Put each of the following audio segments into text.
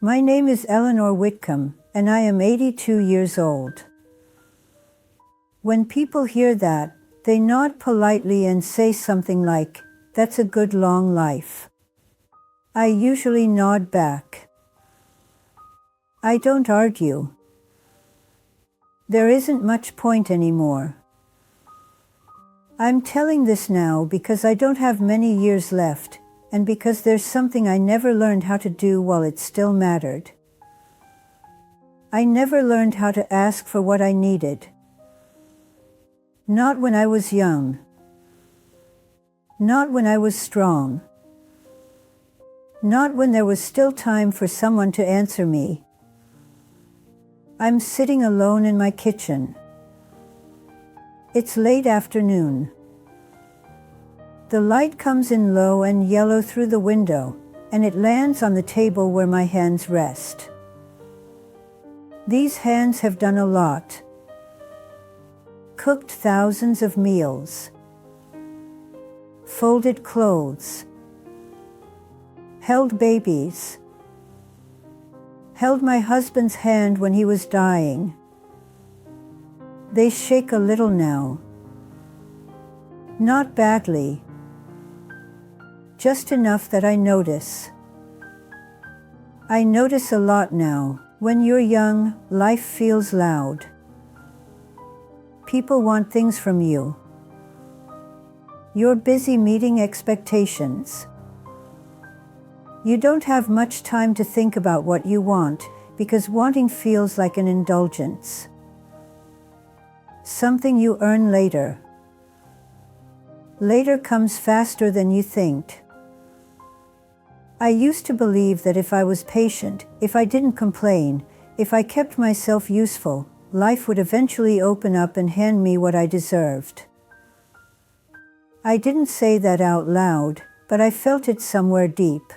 My name is Eleanor Whitcomb, and I am 82 years old. When people hear that, they nod politely and say something like, "That's a good long life." I usually nod back. I don't argue. There isn't much point anymore. I'm telling this now because I don't have many years left, and because there's something I never learned how to do while it still mattered. I never learned how to ask for what I needed. Not when I was young. Not when I was strong. Not when there was still time for someone to answer me. I'm sitting alone in my kitchen. It's late afternoon. The light comes in low and yellow through the window, and it lands on the table where my hands rest. These hands have done a lot. Cooked thousands of meals. Folded clothes. Held babies. Held my husband's hand when he was dying. They shake a little now. Not badly. Just enough that I notice. I notice a lot now. When you're young, life feels loud. People want things from you. You're busy meeting expectations. You don't have much time to think about what you want, because wanting feels like an indulgence. Something you earn later. Later comes faster than you think. I used to believe that if I was patient, if I didn't complain, if I kept myself useful, life would eventually open up and hand me what I deserved. I didn't say that out loud, but I felt it somewhere deep.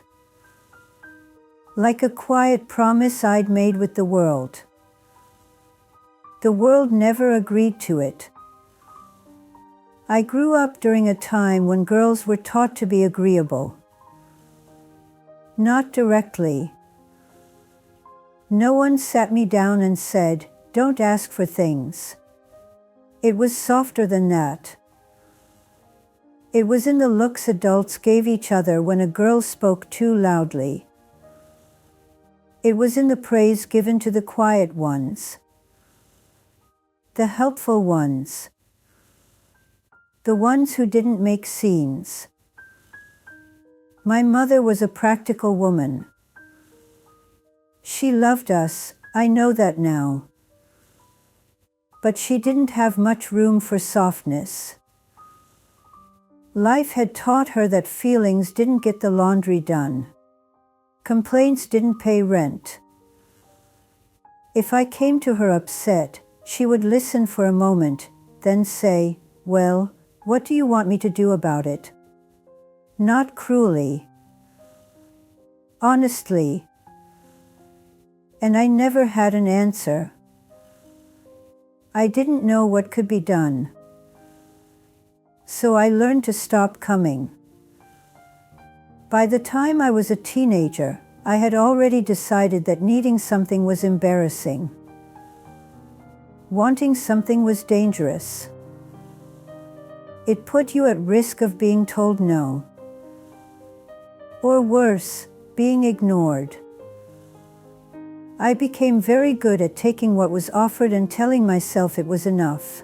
Like a quiet promise I'd made with the world. The world never agreed to it. I grew up during a time when girls were taught to be agreeable. Not directly. No one sat me down and said, "Don't ask for things." It was softer than that. It was in the looks adults gave each other when a girl spoke too loudly. It was in the praise given to the quiet ones. The helpful ones. The ones who didn't make scenes. My mother was a practical woman. She loved us, I know that now. But she didn't have much room for softness. Life had taught her that feelings didn't get the laundry done. Complaints didn't pay rent. If I came to her upset, she would listen for a moment, then say, "Well, what do you want me to do about it?" Not cruelly. Honestly. And I never had an answer. I didn't know what could be done. So I learned to stop coming. By the time I was a teenager, I had already decided that needing something was embarrassing. Wanting something was dangerous. It put you at risk of being told no. Or worse, being ignored. I became very good at taking what was offered and telling myself it was enough.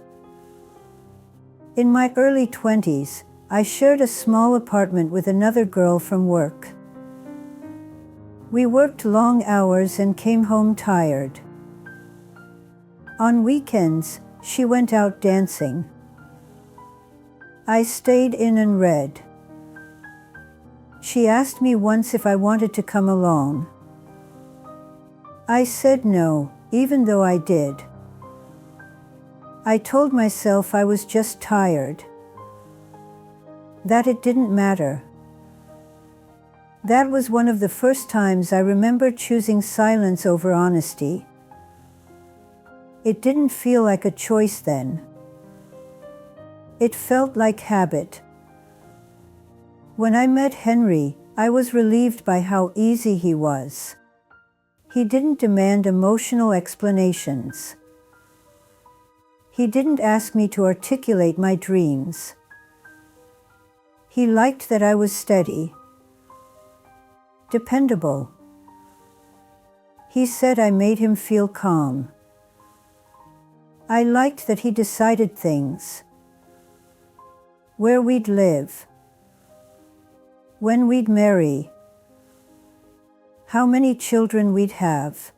In my early 20s, I shared a small apartment with another girl from work. We worked long hours and came home tired. On weekends, she went out dancing. I stayed in and read. She asked me once if I wanted to come along. I said no, even though I did. I told myself I was just tired. That it didn't matter. That was one of the first times I remember choosing silence over honesty. It didn't feel like a choice then. It felt like habit. When I met Henry, I was relieved by how easy he was. He didn't demand emotional explanations. He didn't ask me to articulate my dreams. He liked that I was steady, dependable. He said I made him feel calm. I liked that he decided things. Where we'd live, when we'd marry, how many children we'd have.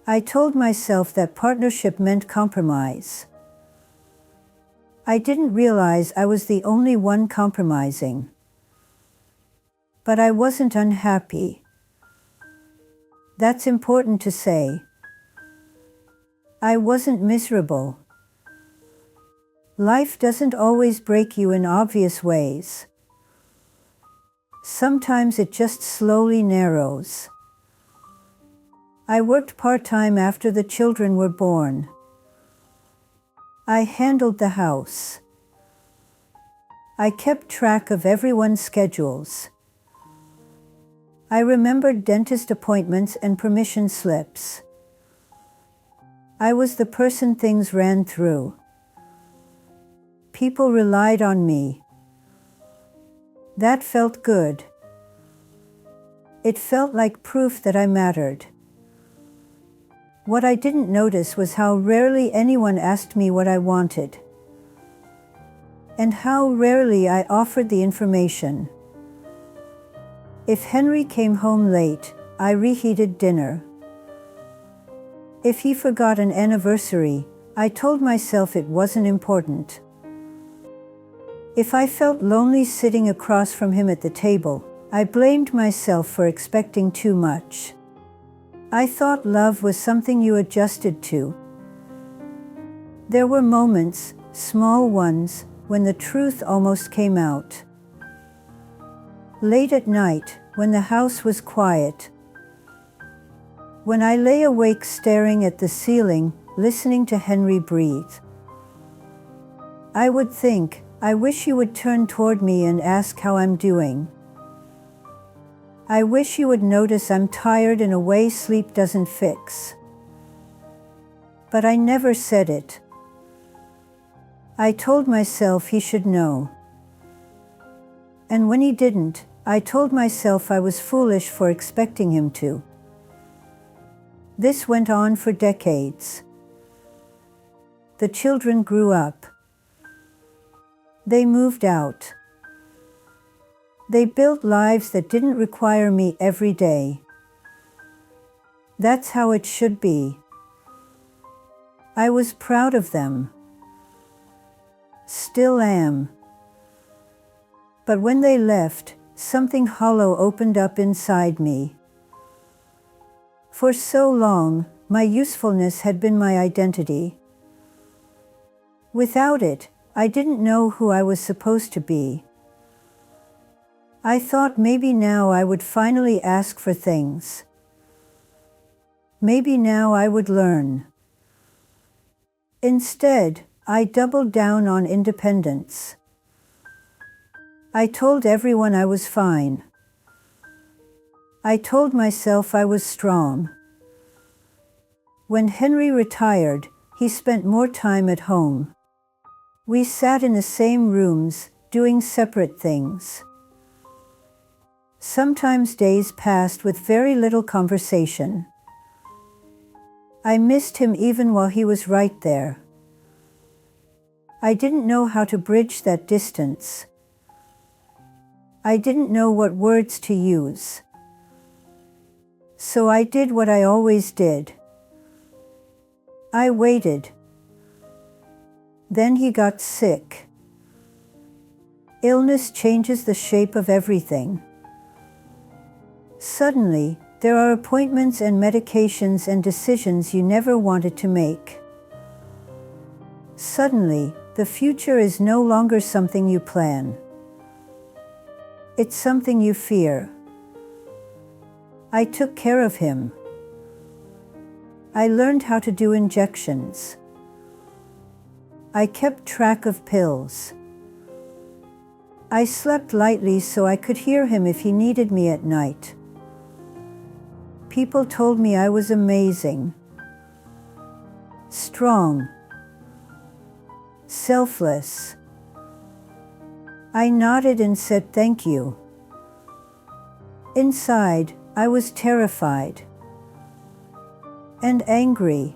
I told myself that partnership meant compromise. I didn't realize I was the only one compromising. But I wasn't unhappy. That's important to say. I wasn't miserable. Life doesn't always break you in obvious ways. Sometimes it just slowly narrows. I worked part-time after the children were born. I handled the house. I kept track of everyone's schedules. I remembered dentist appointments and permission slips. I was the person things ran through. People relied on me. That felt good. It felt like proof that I mattered. What I didn't notice was how rarely anyone asked me what I wanted, and how rarely I offered the information. If Henry came home late, I reheated dinner. If he forgot an anniversary, I told myself it wasn't important. If I felt lonely sitting across from him at the table, I blamed myself for expecting too much. I thought love was something you adjusted to. There were moments, small ones, when the truth almost came out. Late at night, when the house was quiet. When I lay awake staring at the ceiling, listening to Henry breathe. I would think, I wish you would turn toward me and ask how I'm doing. I wish you would notice I'm tired in a way sleep doesn't fix. But I never said it. I told myself he should know. And when he didn't, I told myself I was foolish for expecting him to. This went on for decades. The children grew up. They moved out. They built lives that didn't require me every day. That's how it should be. I was proud of them. Still am. But when they left, something hollow opened up inside me. For so long, my usefulness had been my identity. Without it, I didn't know who I was supposed to be. I thought maybe now I would finally ask for things. Maybe now I would learn. Instead, I doubled down on independence. I told everyone I was fine. I told myself I was strong. When Henry retired, he spent more time at home. We sat in the same rooms, doing separate things. Sometimes days passed with very little conversation. I missed him even while he was right there. I didn't know how to bridge that distance. I didn't know what words to use. So I did what I always did. I waited. Then he got sick. Illness changes the shape of everything. Suddenly, there are appointments and medications and decisions you never wanted to make. Suddenly, the future is no longer something you plan. It's something you fear. I took care of him. I learned how to do injections. I kept track of pills. I slept lightly so I could hear him if he needed me at night. People told me I was amazing, strong, selfless. I nodded and said thank you. Inside, I was terrified and angry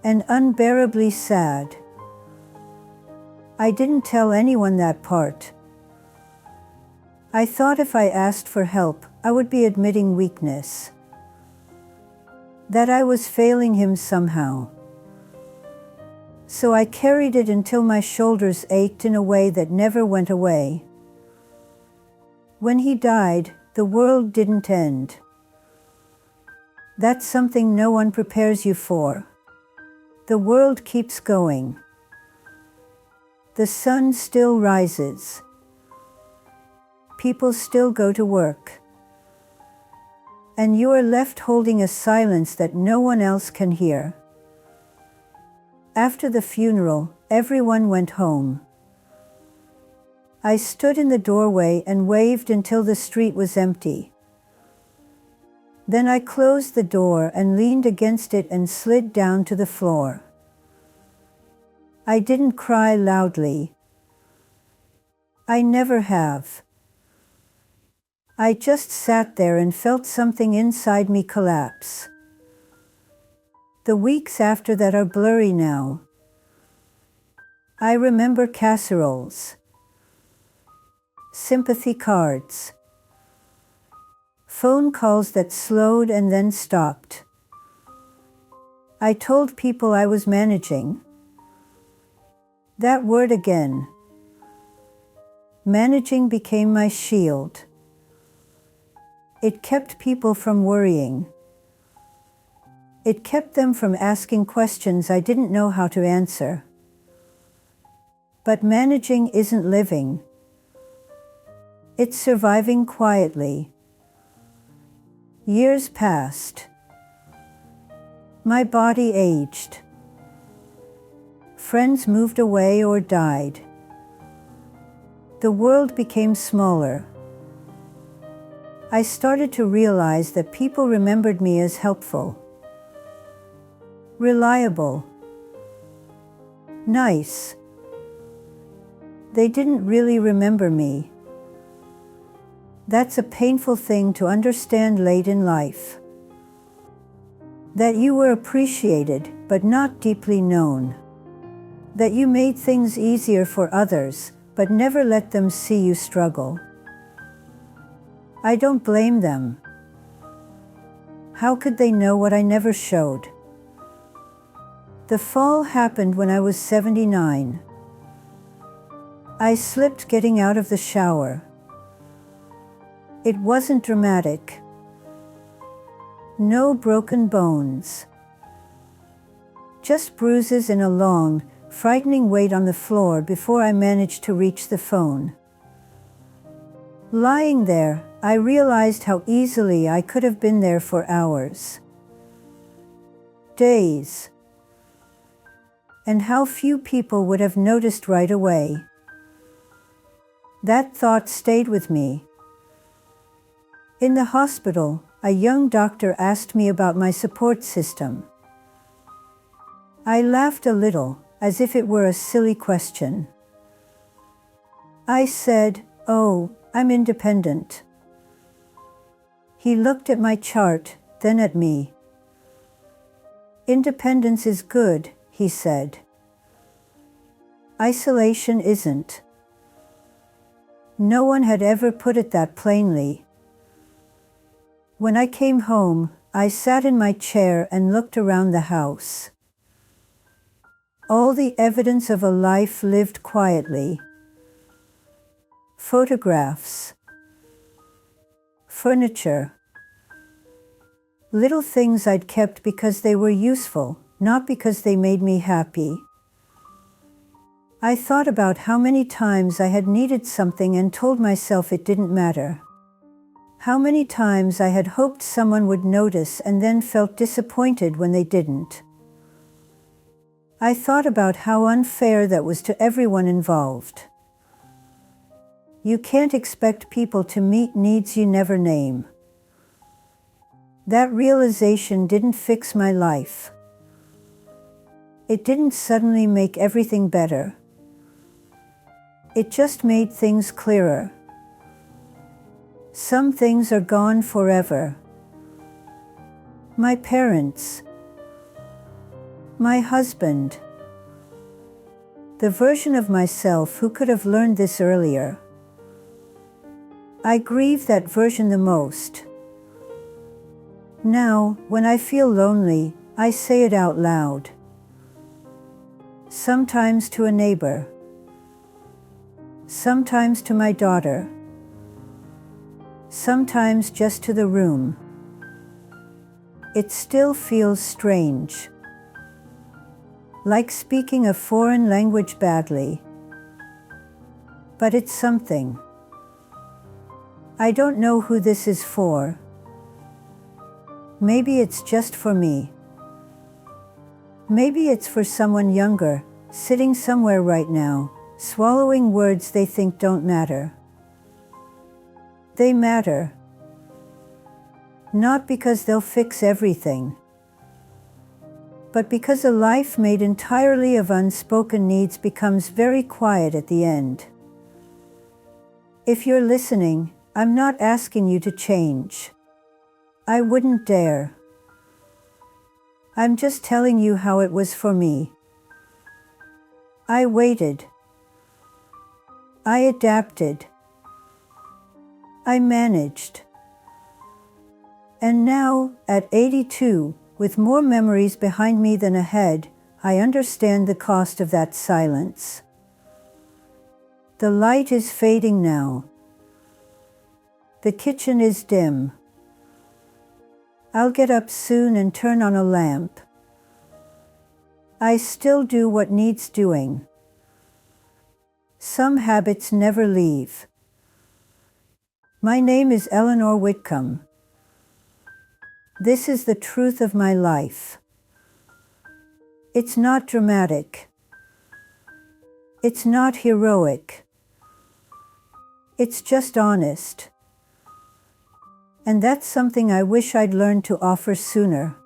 and unbearably sad. I didn't tell anyone that part. I thought if I asked for help, I would be admitting weakness, that I was failing him somehow. So I carried it until my shoulders ached in a way that never went away. When he died, the world didn't end. That's something no one prepares you for. The world keeps going. The sun still rises. People still go to work. And you are left holding a silence that no one else can hear. After the funeral, everyone went home. I stood in the doorway and waved until the street was empty. Then I closed the door and leaned against it and slid down to the floor. I didn't cry loudly. I never have. I just sat there and felt something inside me collapse. The weeks after that are blurry now. I remember casseroles, sympathy cards, phone calls that slowed and then stopped. I told people I was managing. That word again. Managing became my shield. It kept people from worrying. It kept them from asking questions I didn't know how to answer. But managing isn't living. It's surviving quietly. Years passed. My body aged. Friends moved away or died. The world became smaller. I started to realize that people remembered me as helpful, reliable, nice. They didn't really remember me. That's a painful thing to understand late in life. That you were appreciated, but not deeply known. That you made things easier for others, but never let them see you struggle. I don't blame them. How could they know what I never showed? The fall happened when I was 79. I slipped getting out of the shower. It wasn't dramatic. No broken bones. Just bruises and a long, frightening wait on the floor before I managed to reach the phone. Lying there, I realized how easily I could have been there for hours, days, and how few people would have noticed right away. That thought stayed with me. In the hospital, a young doctor asked me about my support system. I laughed a little, as if it were a silly question. I said, "Oh, I'm independent." He looked at my chart, then at me. "Independence is good," he said. "Isolation isn't." No one had ever put it that plainly. When I came home, I sat in my chair and looked around the house. All the evidence of a life lived quietly. Photographs, furniture, little things I'd kept because they were useful, not because they made me happy. I thought about how many times I had needed something and told myself it didn't matter. How many times I had hoped someone would notice and then felt disappointed when they didn't. I thought about how unfair that was to everyone involved. You can't expect people to meet needs you never name. That realization didn't fix my life. It didn't suddenly make everything better. It just made things clearer. Some things are gone forever. My parents. My husband. The version of myself who could have learned this earlier. I grieve that version the most. Now, when I feel lonely, I say it out loud. Sometimes to a neighbor. Sometimes to my daughter. Sometimes just to the room. It still feels strange. Like speaking a foreign language badly. But it's something. I don't know who this is for. Maybe it's just for me. Maybe it's for someone younger, sitting somewhere right now, swallowing words they think don't matter. They matter. Not because they'll fix everything, but because a life made entirely of unspoken needs becomes very quiet at the end. If you're listening, I'm not asking you to change. I wouldn't dare. I'm just telling you how it was for me. I waited. I adapted. I managed. And now, at 82, with more memories behind me than ahead, I understand the cost of that silence. The light is fading now. The kitchen is dim. I'll get up soon and turn on a lamp. I still do what needs doing. Some habits never leave. My name is Eleanor Whitcomb. This is the truth of my life. It's not dramatic. It's not heroic. It's just honest. And that's something I wish I'd learned to offer sooner.